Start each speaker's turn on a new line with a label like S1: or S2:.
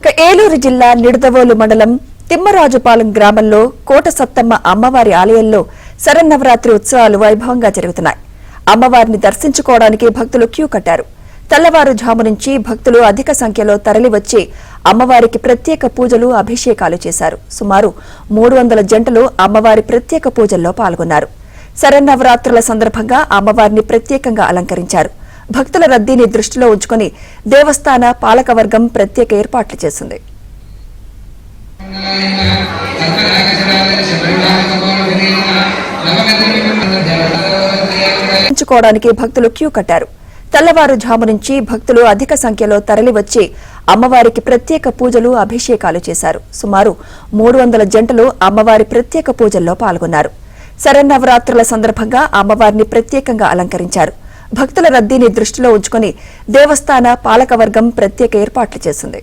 S1: ఏలూరు జిల్లా నిడదవోలు మండలం తిమ్మరాజుపాలెం గ్రామంలో కోట సత్తమ్మ అమ్మవారి ఆలయంలో శరన్నవరాత్రి ఉత్సవాలు వైభవంగా జరుగుతున్నాయి. అమ్మవారిని దర్శించుకోవడానికి భక్తులు క్యూ కట్టారు. తెల్లవారుజాము నుంచి భక్తులు అధిక సంఖ్యలో తరలివచ్చి అమ్మవారికి ప్రత్యేక పూజలు, అభిషేకాలు చేశారు. సుమారు 300 జంటలు అమ్మవారి ప్రత్యేక పూజల్లో పాల్గొన్నారు. శరన్నవరాత్రుల సందర్భంగా అమ్మవారిని ప్రత్యేకంగా అలంకరించారు. భక్తుల రద్దీని దృష్టిలో ఉంచుకుని దేవస్థాన పాలకవర్గం ప్రత్యేక ఏర్పాట్లు చేసింది. దర్శించుకోవడానికి భక్తులు క్యూ కట్టారు. తెల్లవారుజాము నుంచి భక్తులు అధిక సంఖ్యలో తరలివచ్చి అమ్మవారికి ప్రత్యేక పూజలు, అభిషేకాలు చేశారు. సుమారు 300 జంటలు అమ్మవారి ప్రత్యేక పూజల్లో పాల్గొన్నారు. శరన్నవరాత్రుల సందర్భంగా అమ్మవారిని ప్రత్యేకంగా అలంకరించారు. భక్తుల రద్దీని దృష్టిలో ఉంచుకుని దేవస్థాన పాలకవర్గం ప్రత్యేక ఏర్పాట్లు చేసింది.